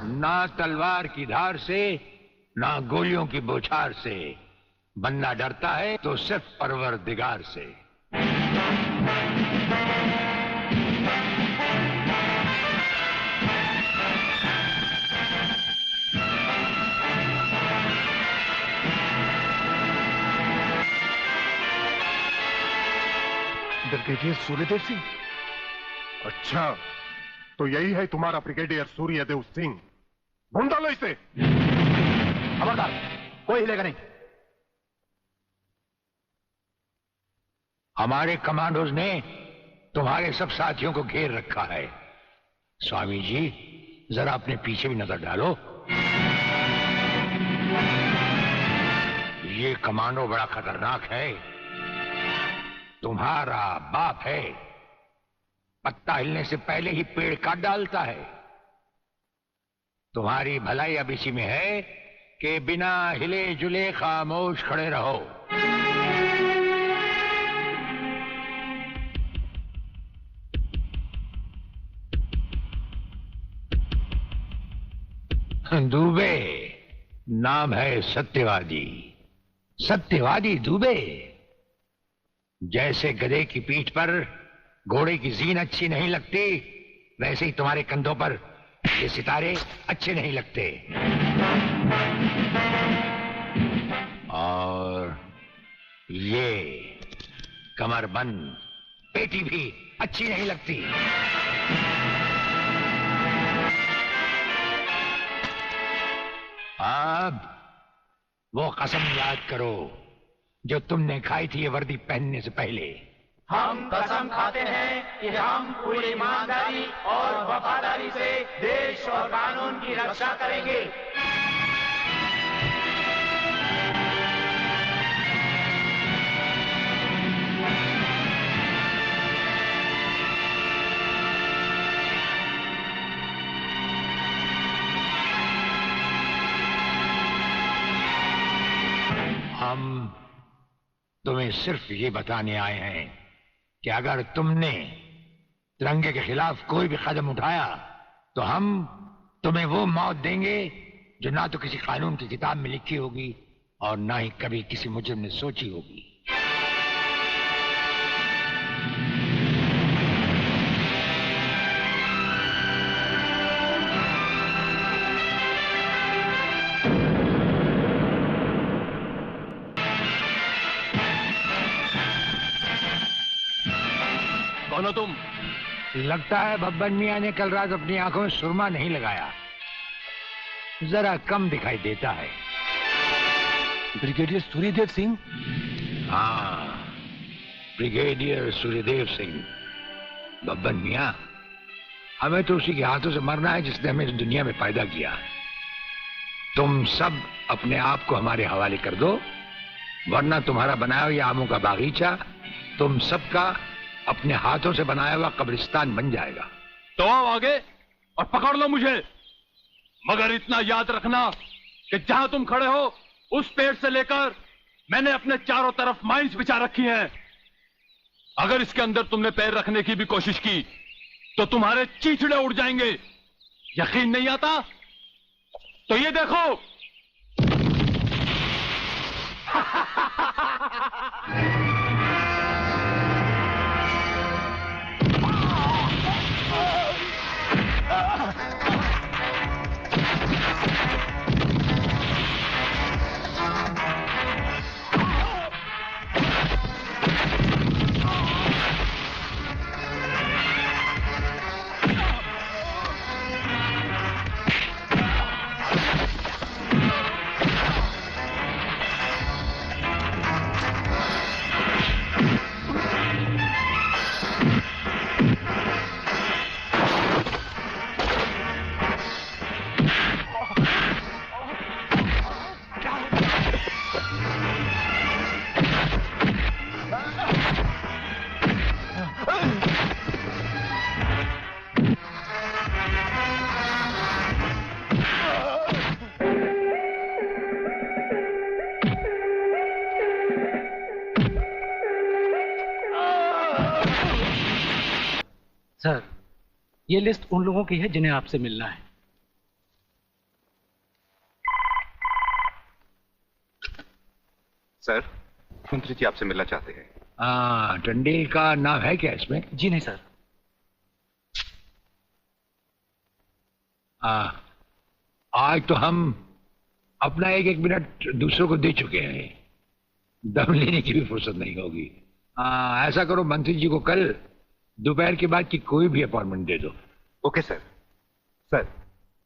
ना तलवार की धार से, ना गोलियों की बौछार से। बनना डरता है तो सिर्फ परवरदिगार से। ब्रिगेडियर सूर्यदेव सिंह। अच्छा, तो यही है तुम्हारा ब्रिगेडियर सूर्यदेव सिंह। ढूंढ डालो इसे। खबरदार, कोई हिलेगा नहीं। हमारे कमांडोज ने तुम्हारे सब साथियों को घेर रखा है। स्वामी जी, जरा अपने पीछे भी नजर डालो। ये कमांडो बड़ा खतरनाक है। तुम्हारा बाप है, पत्ता हिलने से पहले ही पेड़ काट डालता है। तुम्हारी भलाई अब इसी में है कि बिना हिले जुले खामोश खड़े रहो। दुबे नाम है सत्यवादी। सत्यवादी दुबे। जैसे गधे की पीठ पर घोड़े की जीन अच्छी नहीं लगती, वैसे ही तुम्हारे कंधों पर ये सितारे अच्छे नहीं लगते। और ये कमरबंद पेटी भी अच्छी नहीं लगती। अब वो कसम याद करो जो तुमने खाई थी ये वर्दी पहनने से पहले। हम कसम खाते हैं कि हम पूरी ईमानदारी और वफादारी से देश और कानून की रक्षा करेंगे। हम तुम्हें सिर्फ ये बताने आए हैं कि अगर तुमने तिरंगे के खिलाफ कोई भी कदम उठाया तो हम तुम्हें वो मौत देंगे जो ना तो किसी कानून की किताब में लिखी होगी और ना ही कभी किसी मुजरिम ने सोची होगी। कौन हो तुम? लगता है बब्बन मियां ने कल रात अपनी आंखों में सुरमा नहीं लगाया, जरा कम दिखाई देता है। ब्रिगेडियर सूर्यदेव सिंह? हाँ, ब्रिगेडियर सूर्यदेव सिंह। बब्बन मियां, हमें तो उसी के हाथों से मरना है जिसने हमें इस दुनिया में पैदा किया। तुम सब अपने आप को हमारे हवाले कर दो, वरना तुम्हारा बनाया हुआ आमों का बागीचा तुम सबका अपने हाथों से बनाया हुआ कब्रिस्तान बन जाएगा। तो आओ आगे और पकड़ लो मुझे, मगर इतना याद रखना कि जहां तुम खड़े हो उस पेड़ से लेकर मैंने अपने चारों तरफ माइंस बिछा रखी हैं। अगर इसके अंदर तुमने पैर रखने की भी कोशिश की तो तुम्हारे चीथड़े उड़ जाएंगे। यकीन नहीं आता तो ये देखो। सर, ये लिस्ट उन लोगों की है जिन्हें आपसे मिलना है। सर, मंत्री जी आपसे मिलना चाहते हैं। हाँ, टंडेल का नाम है क्या इसमें? जी नहीं सर। आज तो हम अपना एक एक मिनट दूसरों को दे चुके हैं, दम लेने की भी फुर्सत नहीं होगी। ऐसा करो, मंत्री जी को कल दोपहर के बाद की कोई भी अपॉइंटमेंट दे दो। Okay sir. Sir,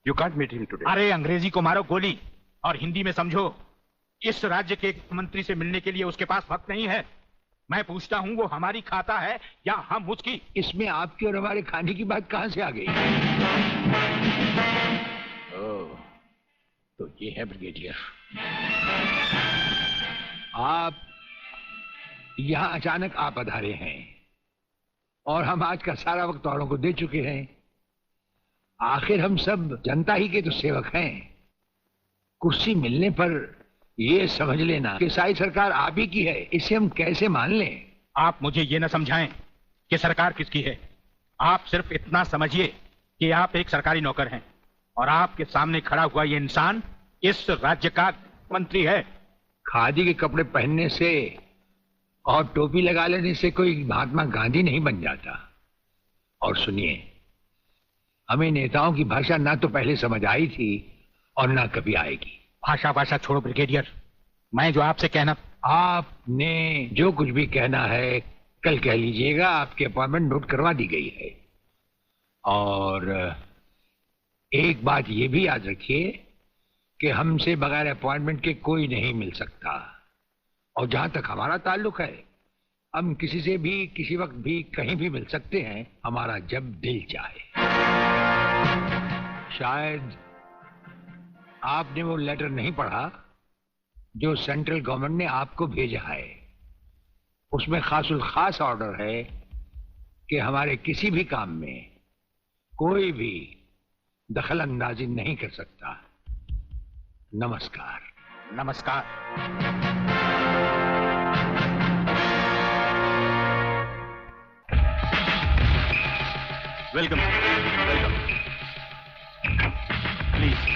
you can't meet him today. अरे अंग्रेजी को मारो गोली और हिंदी में समझो। इस राज्य के मंत्री से मिलने के लिए उसके पास वक्त नहीं है। मैं पूछता हूँ, वो हमारी खाता है या हम उसकी? इसमें आपकी और हमारे खाने की बात कहां से आ गई? ओह, तो ये है ब्रिगेडियर। आप यहां अचानक आ पधारे हैं और हम आज का सारा वक्त औरों को दे चुके हैं। आखिर हम सब जनता ही के तो सेवक हैं। कुर्सी मिलने पर ये समझ लेना कि सारी सरकार आप ही की है, इसे हम कैसे मान लें? आप मुझे ये न समझाएं कि सरकार किसकी है। आप सिर्फ इतना समझिए कि आप एक सरकारी नौकर हैं और आपके सामने खड़ा हुआ ये इंसान इस राज्य का मंत्री है। खादी के कपड़े पहनने से और टोपी लगा लेने से कोई महात्मा गांधी नहीं बन जाता। और सुनिए, हमें नेताओं की भाषा ना तो पहले समझ आई थी और ना कभी आएगी। भाषा छोड़ो ब्रिगेडियर, मैं जो आपसे कहना। आपने जो कुछ भी कहना है कल कह लीजिएगा। आपकी अपॉइंटमेंट नोट करवा दी गई है। और एक बात ये भी याद रखिए कि हमसे बगैर अपॉइंटमेंट के कोई नहीं मिल सकता। और जहां तक हमारा ताल्लुक है, हम किसी से भी किसी वक्त भी कहीं भी मिल सकते हैं, हमारा जब दिल चाहे। शायद आपने वो लेटर नहीं पढ़ा जो सेंट्रल गवर्नमेंट ने आपको भेजा है। उसमें खासुल खास ऑर्डर है कि हमारे किसी भी काम में कोई भी दखल अंदाजी नहीं कर सकता। नमस्कार। नमस्कार। वेलकम। वेलकम। प्लीज।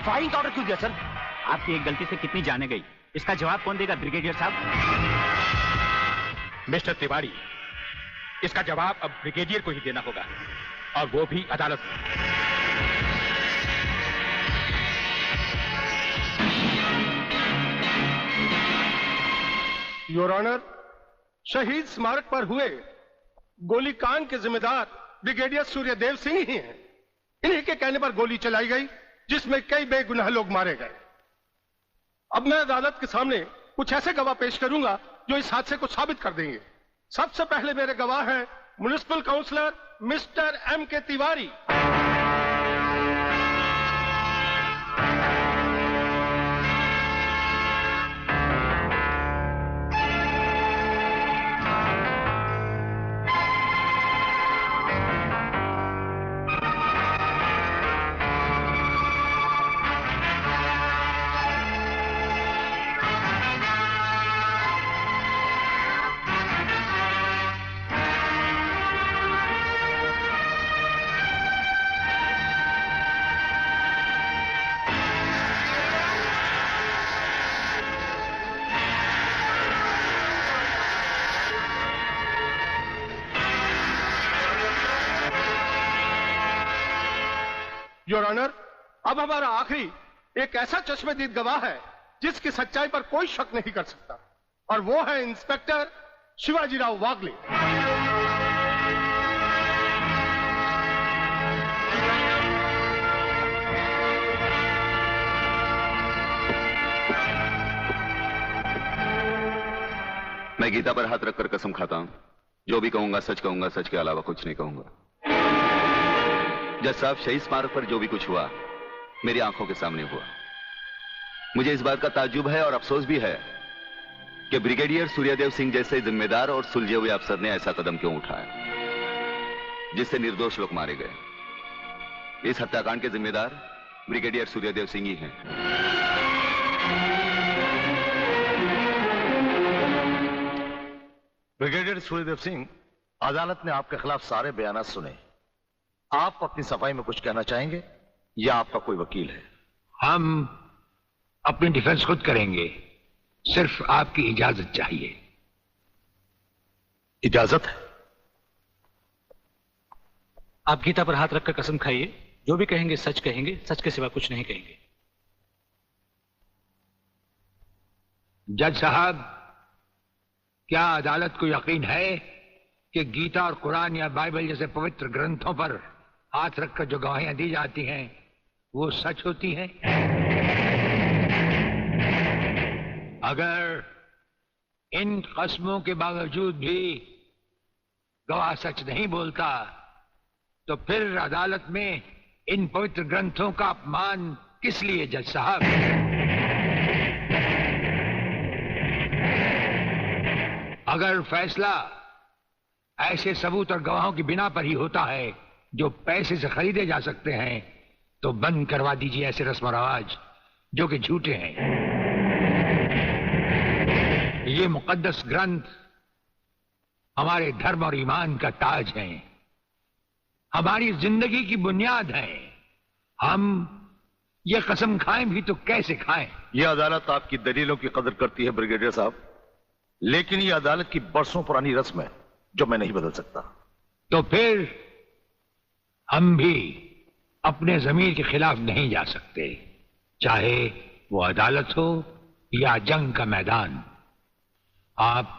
फायरिंग का ऑर्डर क्यों दिया सर? आपकी एक गलती से कितनी जाने गई, इसका जवाब कौन देगा ब्रिगेडियर साहब? मिस्टर तिवारी, इसका जवाब अब ब्रिगेडियर को ही देना होगा, और वो भी अदालत में। योर ऑनर, शहीद स्मारक पर हुए गोलीकांड के जिम्मेदार ब्रिगेडियर सूर्यदेव सिंह ही हैं। इन्हीं के कहने पर गोली चलाई गई, जिसमें कई बेगुनाह लोग मारे गए। अब मैं अदालत के सामने कुछ ऐसे गवाह पेश करूंगा जो इस हादसे को साबित कर देंगे। सबसे पहले मेरे गवाह हैं municipal councillor mister M.K. Tiwari. Your honour, अब हमारा आखिरी एक ऐसा चश्मदीद गवाह है जिसकी सच्चाई पर कोई शक नहीं कर सकता, और वो है इंस्पेक्टर शिवाजीराव वागले। मैं गीता पर हाथ रखकर कसम खाता हूं, जो भी कहूंगा सच के अलावा कुछ नहीं कहूंगा। जज साहब, शहीद स्मारक पर जो भी कुछ हुआ मेरी आंखों के सामने हुआ। मुझे इस बात का ताज्जुब है और अफसोस भी है कि ब्रिगेडियर सूर्यदेव सिंह जैसे जिम्मेदार और सुलझे हुए अफसर ने ऐसा कदम क्यों उठाया जिससे निर्दोष लोग मारे गए। इस हत्याकांड के जिम्मेदार ब्रिगेडियर सूर्यदेव सिंह ही हैं। ब्रिगेडियर सूर्यदेव सिंह, अदालत ने आपके खिलाफ सारे बयान सुने। आप अपनी सफाई में कुछ कहना चाहेंगे या आपका कोई वकील है? हम अपनी डिफेंस खुद करेंगे, सिर्फ आपकी इजाजत चाहिए। इजाजत है? आप गीता पर हाथ रखकर कसम खाइए, जो भी कहेंगे, सच के सिवा कुछ नहीं कहेंगे। जज साहब, क्या अदालत को यकीन है कि गीता और कुरान या बाइबल जैसे पवित्र ग्रंथों पर हाथ रखकर जो गवाहियां दी जाती हैं वो सच होती हैं? अगर इन कस्मों के बावजूद भी गवाह सच नहीं बोलता तो फिर अदालत में इन पवित्र ग्रंथों का अपमान किस लिए जज साहब? अगर फैसला ऐसे सबूत और गवाहों की बिना पर ही होता है जो पैसे से खरीदे जा सकते हैं तो बंद करवा दीजिए ऐसे रस्म रवाज जो कि झूठे हैं। ये मुकद्दस ग्रंथ हमारे धर्म और ईमान का ताज है, हमारी जिंदगी की बुनियाद है। हम ये कसम खाएं भी तो कैसे खाएं? यह अदालत आपकी दलीलों की कदर करती है ब्रिगेडियर साहब, लेकिन यह अदालत की बरसों पुरानी रस्म है जो मैं नहीं बदल सकता। तो फिर हम भी अपने जमीर के खिलाफ नहीं जा सकते, चाहे वो अदालत हो या जंग का मैदान। आप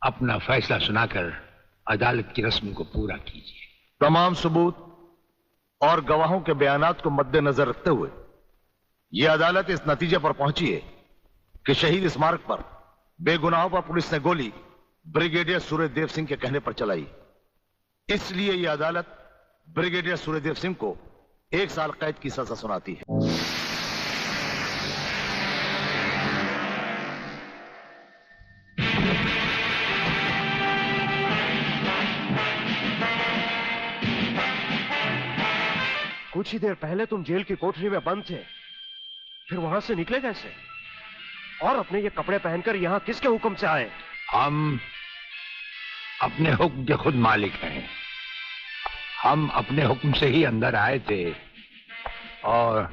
अपना फैसला सुनाकर अदालत की रस्म को पूरा कीजिए। तमाम सबूत और गवाहों के बयानात को मद्देनजर रखते हुए यह अदालत इस नतीजे पर पहुंची है कि शहीद स्मारक पर बेगुनाहों पर पुलिस ने गोली ब्रिगेडियर सूर्यदेव सिंह के कहने पर चलाई। इसलिए यह अदालत ब्रिगेडियर सूर्यदेव सिंह को 1 साल कैद की सजा सुनाती है। कुछ ही देर पहले तुम जेल की कोठरी में बंद थे, फिर वहां से निकले कैसे? और अपने ये कपड़े पहनकर यहां किसके हुक्म से आए? हम अपने हुक्म के खुद मालिक हैं। हम अपने हुक्म से ही अंदर आए थे और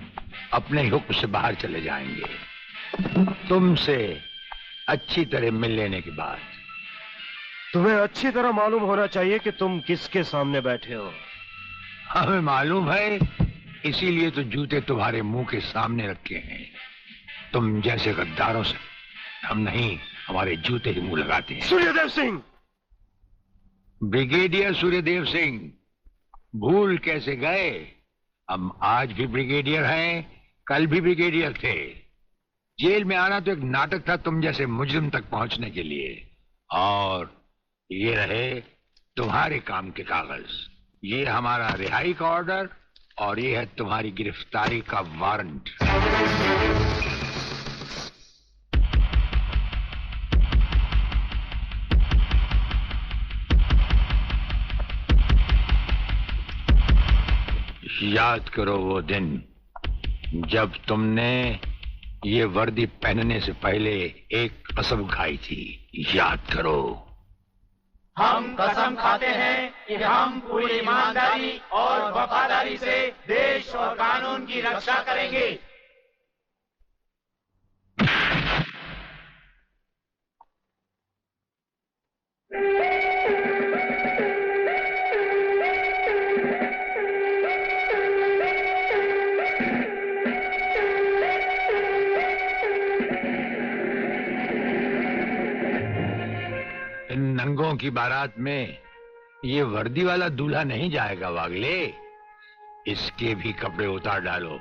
अपने ही हुक्म से बाहर चले जाएंगे। तुमसे अच्छी तरह मिल लेने के बाद। तुम्हें अच्छी तरह मालूम होना चाहिए कि तुम किसके सामने बैठे हो। हमें मालूम है, इसीलिए तो जूते तुम्हारे मुंह के सामने रखे हैं। तुम जैसे गद्दारों से हम नहीं, हमारे जूते ही मुंह लगाते हैं। सूर्यदेव सिंह! ब्रिगेडियर सूर्यदेव सिंह, भूल कैसे गए? हम आज भी ब्रिगेडियर हैं, कल भी ब्रिगेडियर थे। जेल में आना तो एक नाटक था तुम जैसे मुजरिम तक पहुंचने के लिए। और ये रहे तुम्हारे काम के कागज। ये हमारा रिहाई का ऑर्डर और ये है तुम्हारी गिरफ्तारी का वारंट। याद करो वो दिन जब तुमने ये वर्दी पहनने से पहले एक कसम खाई थी। याद करो। हम कसम खाते हैं कि हम पूरी ईमानदारी और वफादारी से देश और कानून की रक्षा करेंगे। की बारात में ये वर्दी वाला दूल्हा नहीं जाएगा वागले। इसके भी कपड़े उतार डालो।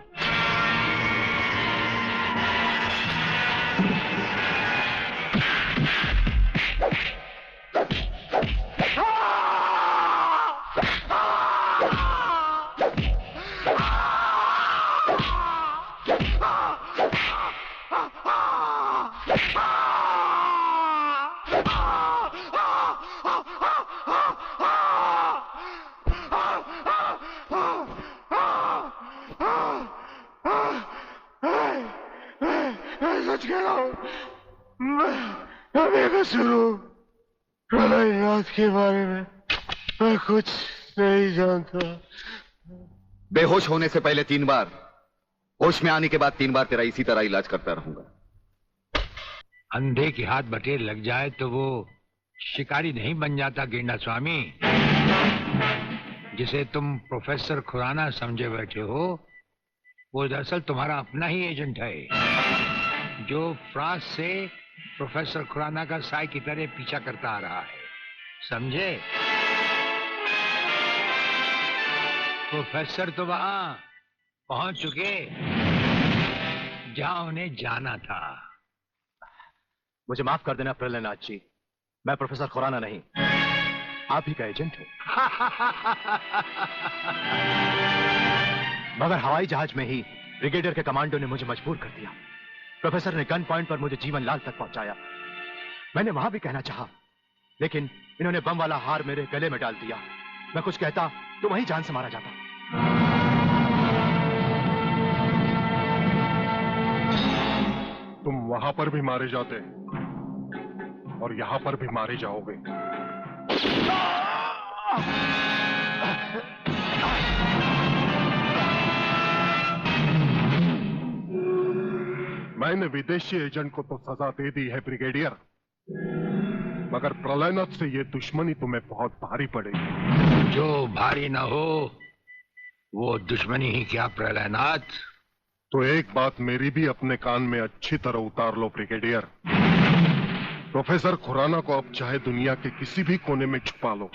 प्रलयनाथ के बारे में मैं कुछ नहीं जानता। बेहोश होने से पहले 3 बार, होश में आने के बाद 3 बार तेरा इसी तरह इलाज करता रहूंगा। अंधे के हाथ बटेर लग जाए तो वो शिकारी नहीं बन जाता गेंडा स्वामी। जिसे तुम प्रोफेसर खुराना समझे बैठे हो वो दरअसल तुम्हारा अपना ही एजेंट है, जो फ्रांस से प्रोफेसर खुराना का साई की तरह पीछा करता आ रहा है, समझे? प्रोफेसर तो वहां पहुंच चुके जहां उन्हें जाना था। मुझे माफ कर देना प्रलयनाथ जी, मैं प्रोफेसर खुराना नहीं, आप ही का एजेंट हूं। मगर हवाई जहाज में ही ब्रिगेडियर के कमांडो ने मुझे मजबूर कर दिया। प्रोफेसर ने गन पॉइंट पर मुझे जीवन लाल तक पहुंचाया। मैंने वहां भी कहना चाहा, लेकिन इन्होंने बम वाला हार मेरे गले में डाल दिया। मैं कुछ कहता तो वहीं जान से मारा जाता। तुम वहां पर भी मारे जाते और यहां पर भी मारे जाओगे। मैंने विदेशी एजेंट को तो सजा दे दी है ब्रिगेडियर, मगर प्रलयनाथ से ये दुश्मनी तुम्हें बहुत भारी पड़ेगी। जो भारी ना हो वो दुश्मनी ही क्या प्रलयनाथ। तो एक बात मेरी भी अपने कान में अच्छी तरह उतार लो ब्रिगेडियर। प्रोफेसर खुराना को अब चाहे दुनिया के किसी भी कोने में छुपा लो,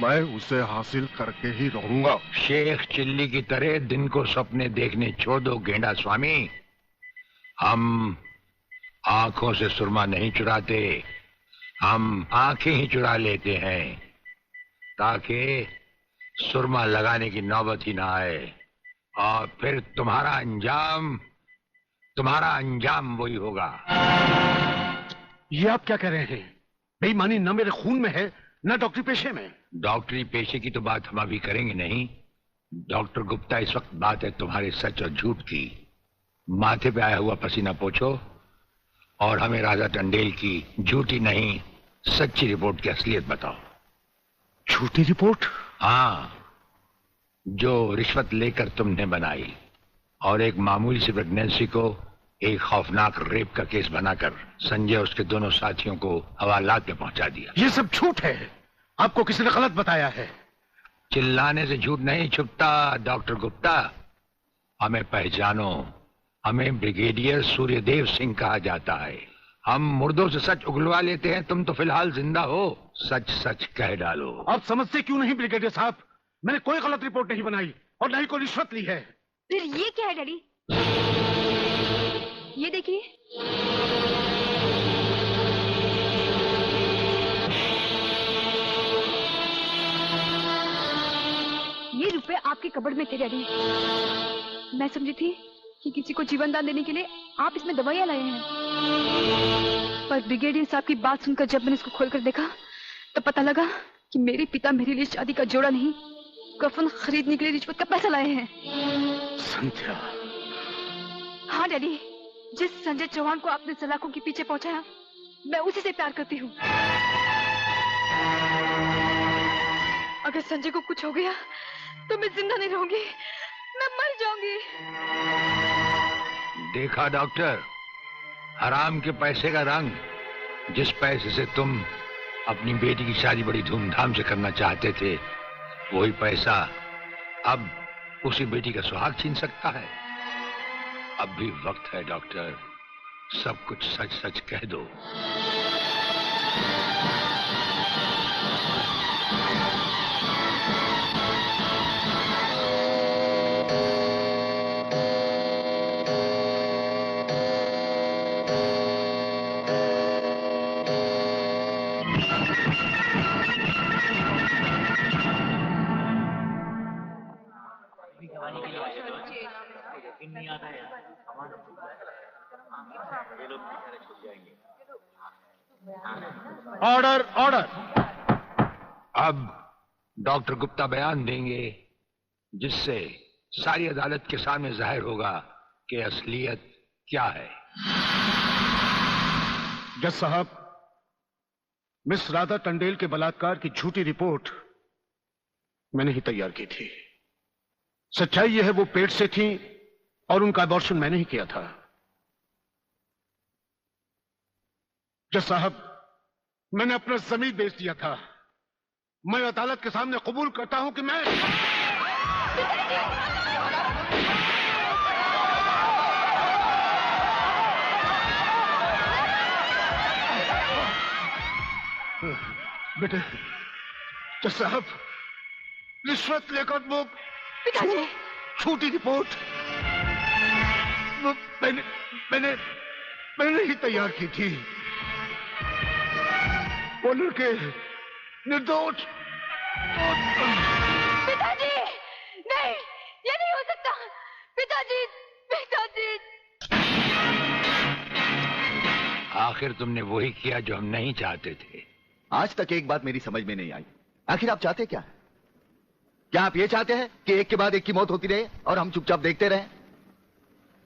मैं उसे हासिल करके ही रहूंगा। शेख चिल्ली की तरह दिन को सपने देखने छोड़ दो गेंडा स्वामी। हम आंखों से सुरमा नहीं चुराते, हम आंखें ही चुरा लेते हैं ताकि सुरमा लगाने की नौबत ही ना आए और फिर तुम्हारा अंजाम वही होगा। ये आप क्या कह रहे हैं? बेईमानी न मेरे खून में है न डॉक्टरी पेशे में। डॉक्टरी पेशे की तो बात हम अभी करेंगे नहीं। डॉक्टर गुप्ता, इस वक्त बात है तुम्हारे सच और झूठ की। माथे पे आया हुआ पसीना पोछो और हमें राजा टंडेल की झूठी नहीं सच्ची रिपोर्ट की असलियत बताओ। झूठी रिपोर्ट? हाँ, जो रिश्वत लेकर तुमने बनाई और एक मामूली सी प्रेगनेंसी को एक खौफनाक रेप का केस बनाकर संजय और उसके दोनों साथियों को हवालात में पहुंचा दिया। ये सब झूठ है, आपको किसी ने गलत बताया है। चिल्लाने से झूठ नहीं छुपता डॉक्टर गुप्ता। हमें पहचानो, हमें ब्रिगेडियर सूर्यदेव सिंह कहा जाता है। हम मुर्दों से सच उगलवा लेते हैं, तुम तो फिलहाल जिंदा हो। सच सच कह डालो। आप समझते क्यों नहीं ब्रिगेडियर साहब? मैंने कोई गलत रिपोर्ट नहीं बनाई और न ही कोई रिश्वत ली है। फिर ये क्या है डैडी? ये देखिए, ये रुपए आपके कबड़ में थे डैडी। मैं समझी थी कि किसी को जीवन दान देने के लिए आप इसमें दवाइयां लाए हैं, पर ब्रिगेडियर साहब की बात सुनकर जब मैंने इसको खोलकर देखा तो पता लगा कि मेरे पिता मेरे लिए शादी का जोड़ा नहीं, कफन खरीदने के लिए रिश्वत का पैसा लाए हैं। संध्या। हाँ डैडी, जिस संजय चौहान को आपने सलाखों के पीछे पहुंचाया, मैं उसी से प्यार करती हूँ। अगर संजय को कुछ हो गया तो मैं जिंदा नहीं रहूंगी, मैं मर जाऊंगी। देखा डॉक्टर, हराम के पैसे का रंग। जिस पैसे से तुम अपनी बेटी की शादी बड़ी धूमधाम से करना चाहते थे, वही पैसा अब उसी बेटी का सुहाग छीन सकता है। अब भी वक्त है डॉक्टर, सब कुछ सच सच कह दो। नहीं आता है ये लोग छूट जाएंगे। Order order. अब डॉक्टर गुप्ता बयान देंगे जिससे सारी अदालत के सामने जाहिर होगा कि असलियत क्या है। जज साहब, मिस राधा टंडेल के बलात्कार की झूठी रिपोर्ट मैंने ही तैयार की थी। सच्चाई यह है वो पेट से थी और उनका अबॉर्शन मैंने ही किया था। जज साहब, मैंने अपना जमीन बेच दिया था। मैं अदालत के सामने कबूल करता हूं कि मैं बेटे, जज साहब, रिश्वत लेकर वो पिताजी, झूठी रिपोर्ट वो मैंने ही तैयार की थी। वो लड़के निर्दोष। पिताजी, नहीं, ये नहीं हो सकता। पिताजी, पिताजी। आखिर तुमने वही किया जो हम नहीं चाहते थे। आज तक एक बात मेरी समझ में नहीं आई, आखिर आप चाहते क्या? क्या आप ये चाहते हैं कि एक के बाद एक की मौत होती रहे और हम चुपचाप देखते रहें?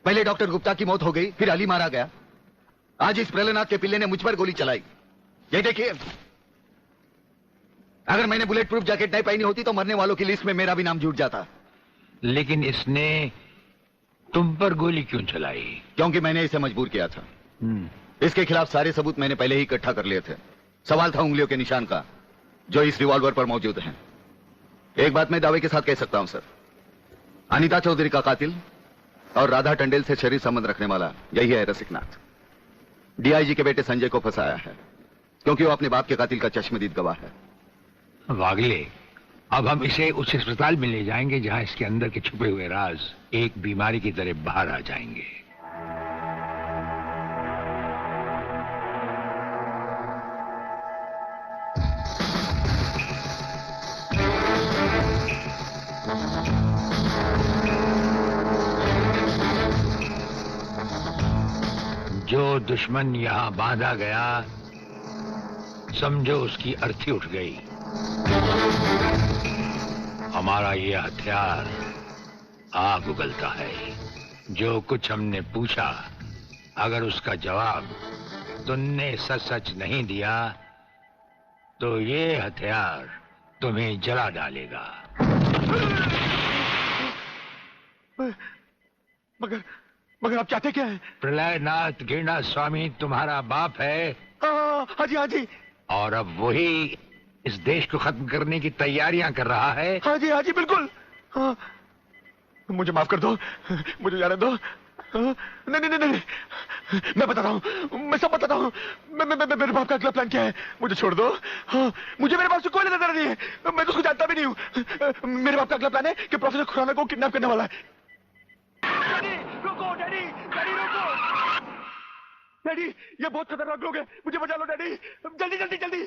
पहले डॉक्टर गुप्ता की मौत हो गई, फिर अली मारा गया, आज इस प्रलयनाथ के पिल्ले ने मुझ पर गोली चलाई। ये देखिए, अगर मैंने बुलेट प्रूफ जैकेट नहीं पहनी होती तो मरने वालों की लिस्ट में मेरा भी नाम जुड़ जाता। लेकिन इसने तुम पर गोली क्यों चलाई? क्योंकि मैंने इसे मजबूर किया था। इसके खिलाफ सारे सबूत मैंने पहले ही इकट्ठा कर लिए थे। सवाल था उंगलियों के निशान का, जो इस रिवॉल्वर पर मौजूद हैं। एक बात मैं दावे के साथ कह सकता हूं सर, अनीता चौधरी का कातिल और राधा टंडेल से शरीर संबंध रखने वाला यही है रसिकनाथ। डीआईजी के बेटे संजय को फंसाया है क्योंकि वो अपने बाप के कातिल का चश्मदीद गवाह है। वागले, अब हम इसे उस अस्पताल में ले जाएंगे जहां इसके अंदर के छुपे हुए राज एक बीमारी की तरह बाहर आ जाएंगे। जो दुश्मन यहां बांधा गया, समझो उसकी अर्थी उठ गई। हमारा ये हथियार आग उगलता है। जो कुछ हमने पूछा, अगर उसका जवाब तुमने सच सच नहीं दिया तो ये हथियार तुम्हें जला डालेगा। मगर आप चाहते क्या है? प्रलयनाथ गिरना स्वामी तुम्हारा बाप है। हाँ जी, हाँ जी। और अब वही इस देश को खत्म करने की तैयारियां कर रहा है। हाँ जी, बिल्कुल। हाँ, मुझे माफ कर दो, मुझे जाने दो। नहीं, मैं बता रहा हूँ, मैं सब बता रहा हूँ। मेरे बाप का अगला प्लान क्या है? मुझे छोड़ दो। हाँ, मुझे मेरे बाप से कोई लेना नहीं है, मैं तो उसको जानता भी नहीं हूँ। मेरे बाप का अगला प्लान है कि प्रोफेसर खुराना को किडनैप करने वाला है। डैडी, रुको, डैडी रुको। डैडी, ये बहुत खतरनाक लोग हैं, मुझे बचा लो डैडी, जल्दी।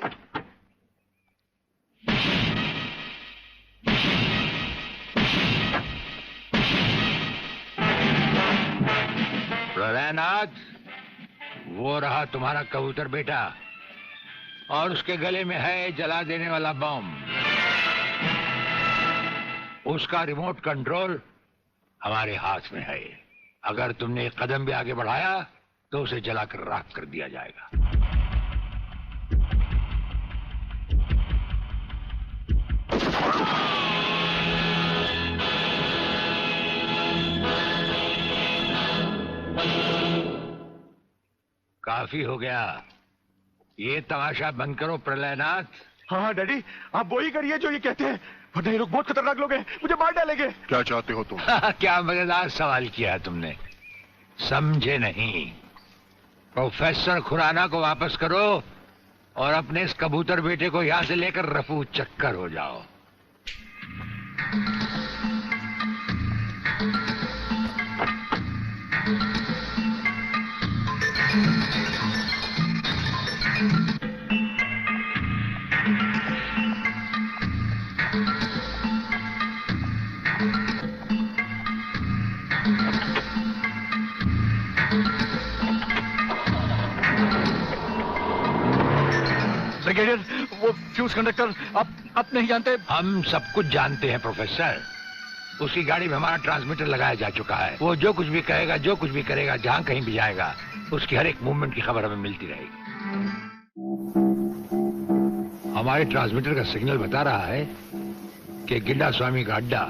प्रलयनाथ, वो रहा तुम्हारा कबूतर बेटा और उसके गले में है जला देने वाला बम। उसका रिमोट कंट्रोल हमारे हाथ में है। अगर तुमने एक कदम भी आगे बढ़ाया तो उसे जलाकर राख कर दिया जाएगा। काफी हो गया, ये तमाशा बंद करो प्रलयनाथ। हाँ डैडी, आप वही करिए जो ये कहते हैं, वरना ये लोग बहुत खतरनाक लोग हैं, मुझे मार डालेंगे। क्या चाहते हो तुम? क्या मजेदार सवाल किया है तुमने, समझे नहीं। प्रोफेसर खुराना को वापस करो और अपने इस कबूतर बेटे को यहां से लेकर रफू चक्कर हो जाओ। फ्यूज कंडक्टर आप नहीं जानते? हम सब कुछ जानते हैं प्रोफेसर। उसकी गाड़ी में हमारा ट्रांसमीटर लगाया जा चुका है। वो जो कुछ भी कहेगा, जो कुछ भी करेगा, जहां कहीं भी जाएगा, उसकी हर एक मूवमेंट की खबर हमें मिलती रहेगी। हमारे ट्रांसमीटर का सिग्नल बता रहा है कि गिड्डा स्वामी का अड्डा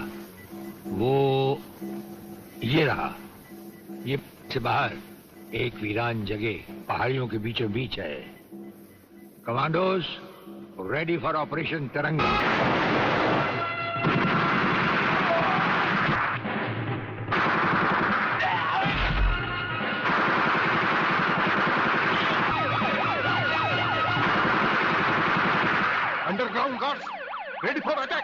वो ये रहा। ये से बाहर एक वीरान जगह पहाड़ियों के बीचों बीच है। कमांडोज रेडी फॉर ऑपरेशन तिरंगा। Underground guards ready for attack.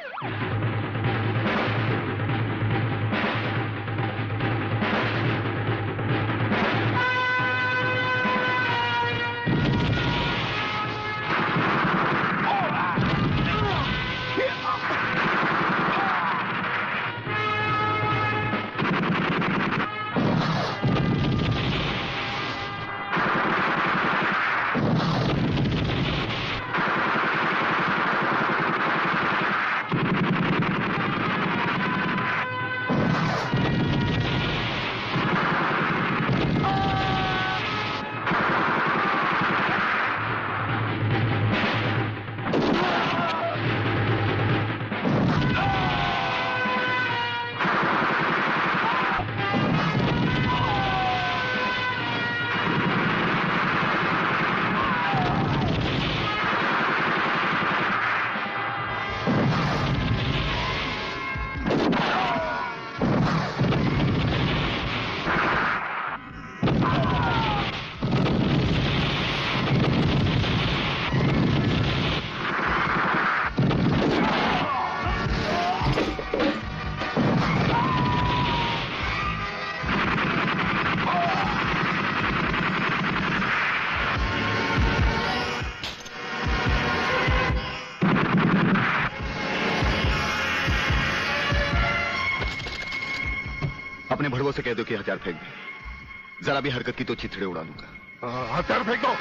अपने भड़वों से कह दो कि हथियार फेंक दे। जरा भी हरकत की तो चिथड़े उड़ा दूंगा। हथियार फेंक दो।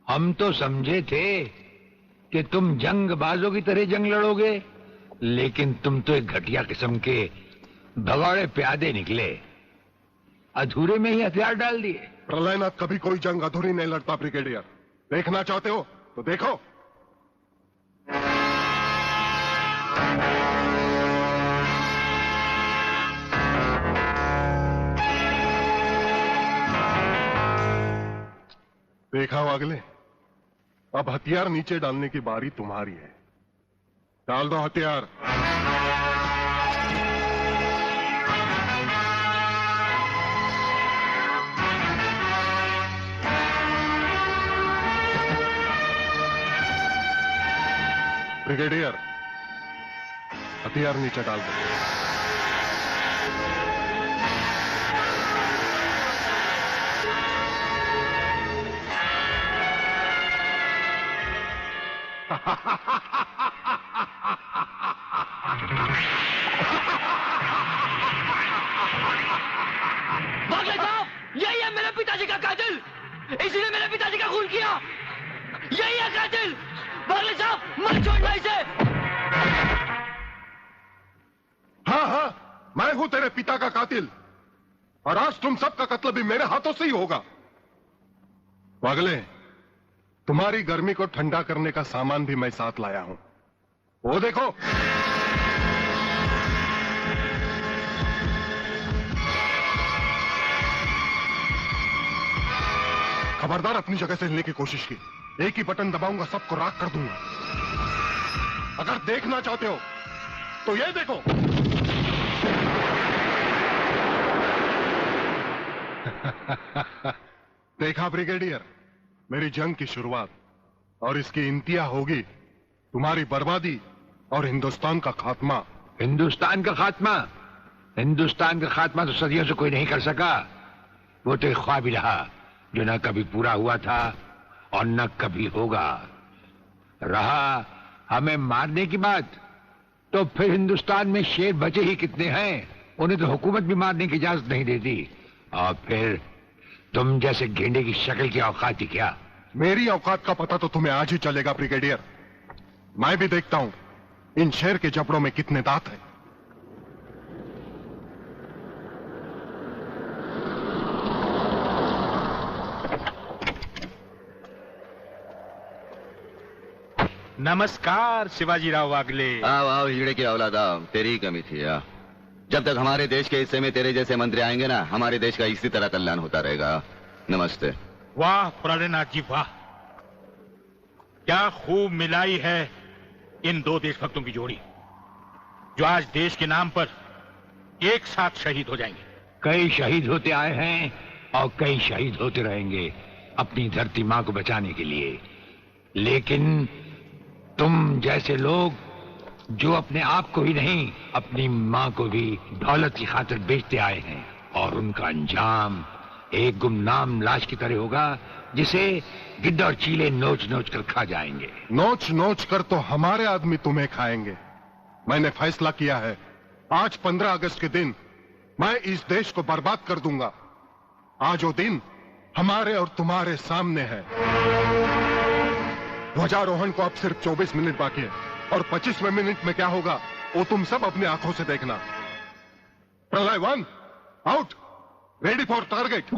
हम तो समझे थे कि तुम जंगबाजों की तरह जंग लड़ोगे, लेकिन तुम तो एक घटिया किस्म के भगौड़े प्यादे निकले। अधूरे में ही हथियार डाल दिए। प्रलयनाथ कभी कोई जंग अधूरी नहीं लड़ता ब्रिगेडियर। देखना चाहते हो तो देखो। देखा वागले, अब हथियार नीचे डालने की बारी तुम्हारी है। डाल दो हथियार। ब्रिगेडियर, हथियार नीचे डाल दो। बागले साहब, यही है मेरे पिताजी का कातिल। इसी ने मेरे पिताजी का खून किया। यही है कातिल। बागले साहब, मत छोड़ना इसे। हाँ, मैं हूं तेरे पिता का कातिल, और आज तुम सबका कत्ल भी मेरे हाथों से ही होगा। वागले, तुम्हारी गर्मी को ठंडा करने का सामान भी मैं साथ लाया हूं। वो देखो। खबरदार अपनी जगह से हिलने की कोशिश की। एक ही बटन दबाऊंगा, सबको राख कर दूंगा। अगर देखना चाहते हो तो ये देखो। देखा ब्रिगेडियर, मेरी जंग की शुरुआत, और इसकी इंतहा होगी तुम्हारी बर्बादी और हिंदुस्तान का खात्मा। हिंदुस्तान का खात्मा? हिंदुस्तान का खात्मा तो सदियों से कोई नहीं कर सका। वो तो एक ख्वाब ही रहा जो न कभी पूरा हुआ था और न कभी होगा। रहा हमें मारने की बात, तो फिर हिंदुस्तान में शेर बचे ही कितने हैं। उन्हें तो हुकूमत भी मारने की इजाजत नहीं देती। और फिर तुम जैसे गेंडे की शक्ल की औकात थी क्या? मेरी औकात का पता तो तुम्हें आज ही चलेगा ब्रिगेडियर। मैं भी देखता हूं इन शेर के जबड़ों में कितने दांत हैं। नमस्कार शिवाजीराव वागले। आओ आओ हिजड़े की औलाद आओ, तेरी ही कमी थी यार। जब तक हमारे देश के हिस्से में तेरे जैसे मंत्री आएंगे ना, हमारे देश का इसी तरह कल्याण होता रहेगा। नमस्ते। वाह प्राणनाथ जी वाह, क्या खूब मिलाई है इन दो देशभक्तों की जोड़ी, जो आज देश के नाम पर एक साथ शहीद हो जाएंगे। कई शहीद होते आए हैं और कई शहीद होते रहेंगे अपनी धरती माँ को बचाने के लिए, लेकिन तुम जैसे लोग जो अपने आप को ही नहीं अपनी माँ को भी दौलत की खातिर बेचते आए हैं, और उनका अंजाम एक गुमनाम लाश की तरह होगा जिसे गिद्ध और चीले नोच नोच कर खा जाएंगे। नोच नोच कर तो हमारे आदमी तुम्हें खाएंगे। मैंने फैसला किया है, आज 15 अगस्त के दिन मैं इस देश को बर्बाद कर दूंगा। आज वो दिन हमारे और तुम्हारे सामने है। ध्वजारोहण को अब सिर्फ 24 मिनट बाकी है, और 25वें मिनट में क्या होगा वो तुम सब अपनी आंखों से देखना। प्रलय 1 आउट, रेडी फॉर टारगेट।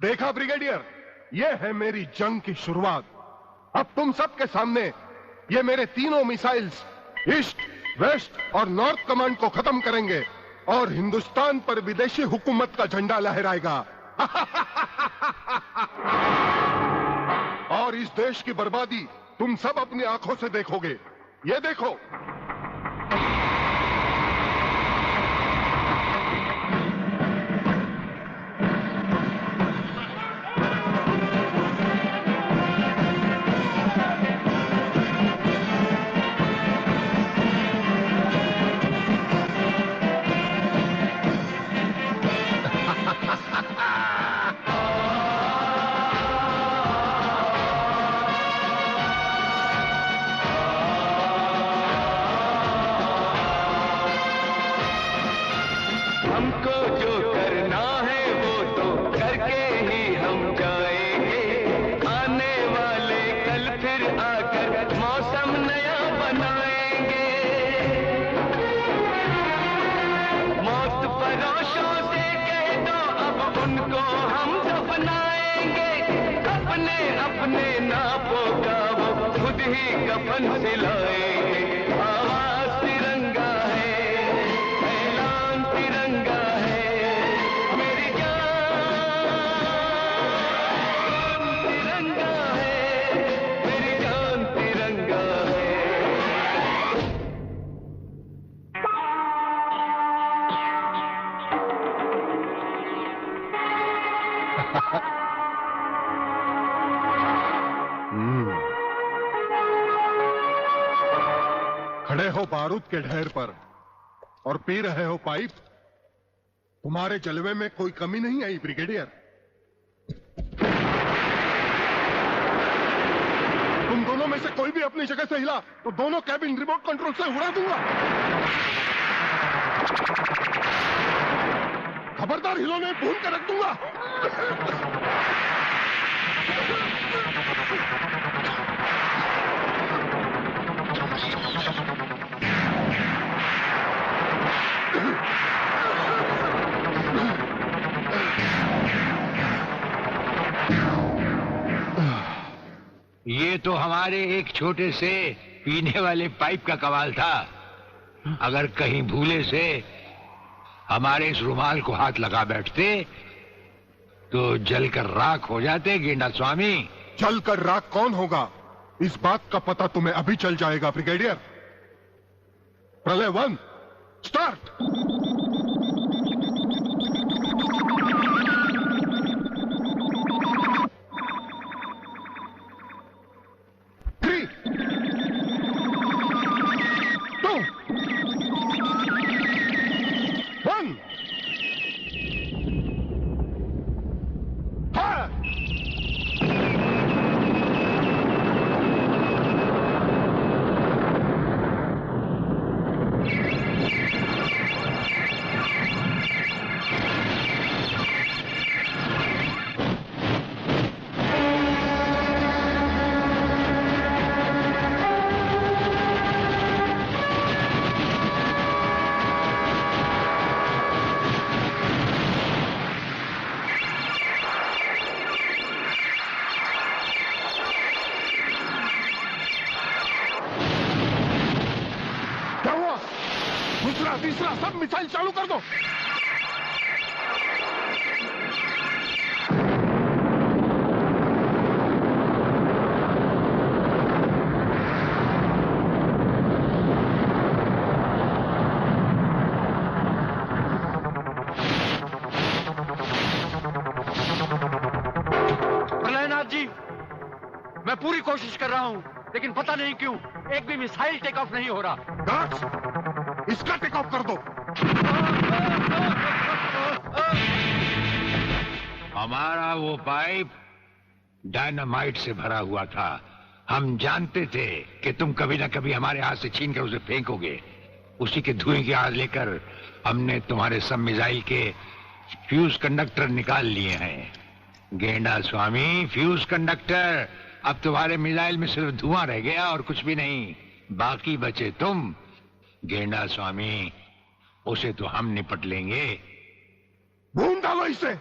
देखा ब्रिगेडियर, ये है मेरी जंग की शुरुआत। अब तुम सबके सामने ये मेरे तीनों मिसाइल्स ईस्ट, वेस्ट और नॉर्थ कमांड को खत्म करेंगे और हिंदुस्तान पर विदेशी हुकूमत का झंडा लहराएगा। और इस देश की बर्बादी तुम सब अपनी आंखों से देखोगे। ये देखो। खड़े हो बारूद के ढेर पर और पी रहे हो पाइप। तुम्हारे जलवे में कोई कमी नहीं आई ब्रिगेडियर। तुम दोनों में से कोई भी अपनी जगह से हिला तो दोनों कैबिन रिमोट कंट्रोल से उड़ा दूंगा। खबरदार हिलो नहीं, भून कर रख दूंगा। ये तो हमारे एक छोटे से पीने वाले पाइप का कमाल था। अगर कहीं भूले से हमारे इस रुमाल को हाथ लगा बैठते तो जलकर राख हो जाते गेंडा स्वामी। जलकर राख कौन होगा इस बात का पता तुम्हें अभी चल जाएगा ब्रिगेडियर। प्रलय 1 स्टार्ट। तीसरा सब मिसाइल चालू कर दो। प्रलयनाथ जी, मैं पूरी कोशिश कर रहा हूं, लेकिन पता नहीं क्यों एक भी मिसाइल टेक ऑफ नहीं हो रहा। इसका टेक ऑफ कर दो। हमारा वो पाइप डायनामाइट से भरा हुआ था। हम जानते थे कि तुम कभी ना कभी हमारे हाथ से छीन कर उसे फेंकोगे। उसी के धुएं की आग लेकर हमने तुम्हारे सब मिसाइल के फ्यूज कंडक्टर निकाल लिए हैं। गेंडा स्वामी, फ्यूज कंडक्टर। अब तुम्हारे मिसाइल में सिर्फ धुआं रह गया और कुछ भी नहीं। बाकी बचे तुम। गेंडा स्वामी, उसे तो हम निपट लेंगे। भून डालो इसे।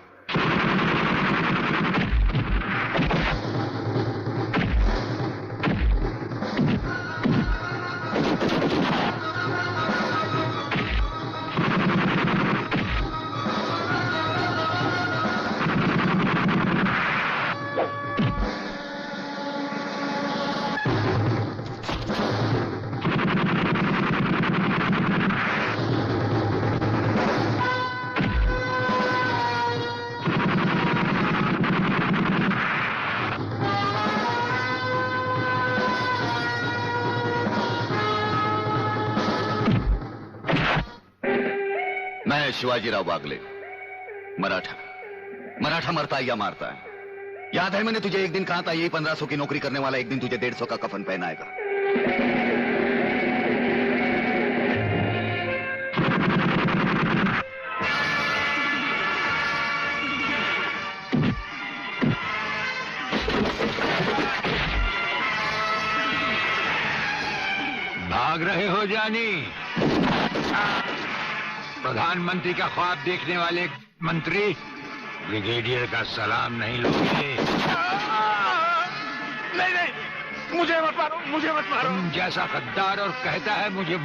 शिवाजीराव बागले, मराठा मरता है या मारता है। याद है मैंने तुझे एक दिन कहा था, यही 1500 की नौकरी करने वाला एक दिन तुझे 150 का कफन पहनाएगा। भाग रहे हो जानी? प्रधानमंत्री का ख्वाब देखने वाले मंत्री ब्रिगेडियर का सलाम नहीं लोगे? नहीं, मुझे मत मारो, मुझे मत मारो। तुम जैसा गद्दार और कहता है मुझे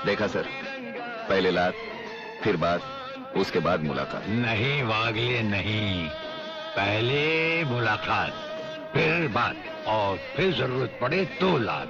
देखा सर, पहले लात, फिर बात, उसके बाद मुलाकात। नहीं वागले नहीं, पहले मुलाकात, फिर बात और फिर जरूरत पड़े तो लात।